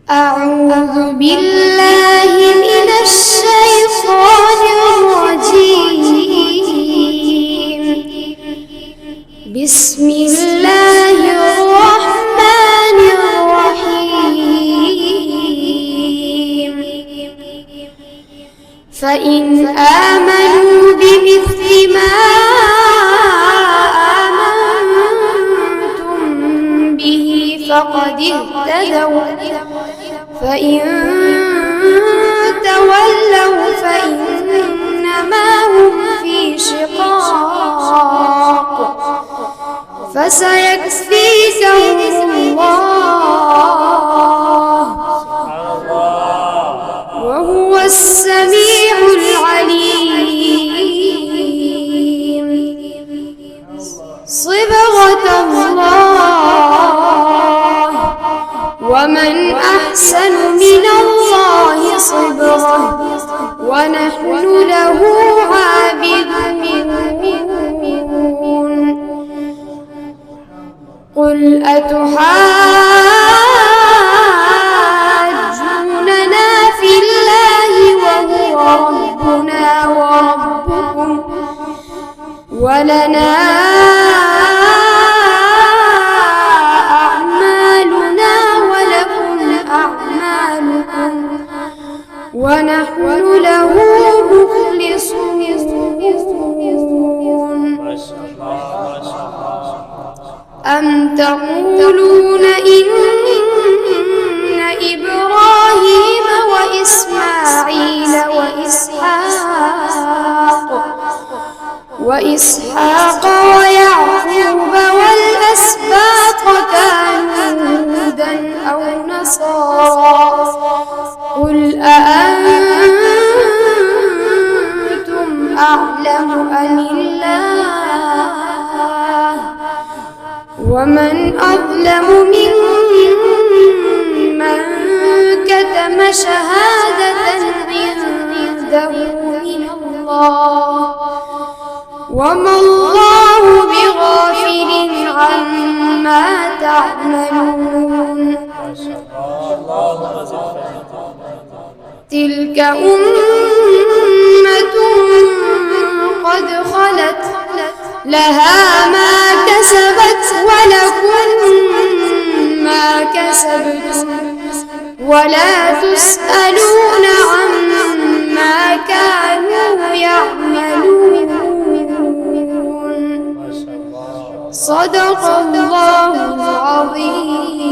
أعوذ بالله من الشيطان الرجيم. بسم الله الرحمن الرحيم. فإن آمنوا بمثل ما آمنتم به فقد اهتدوا، فإن تولوا فإنما هم في شقاق، فسيكفيكهم الله وهو السميع العليم. صبغة الله، ومن أحسن من الله صبغة، ونحن له عابدون. قل أتحاجوننا في الله وهو ربنا وربكم ولنا أعمالنا ولكم أعمالكم ونحن له مخلصون. أم تقولون إن إبراهيم وإسماعيل وإسحاق ويعقوب والأسباط كانوا هودا أو نصارى؟ قل أأنتم أعلم أم الله؟ ومن أظلم ممن كتم شهادة عنده من الله، وما الله بغافل عما تعملون. تلك أمة قد خلت لها ما كسبت ولكم ما كسبتم ولا تسألون عما كانوا يعملون. صدق الله العظيم.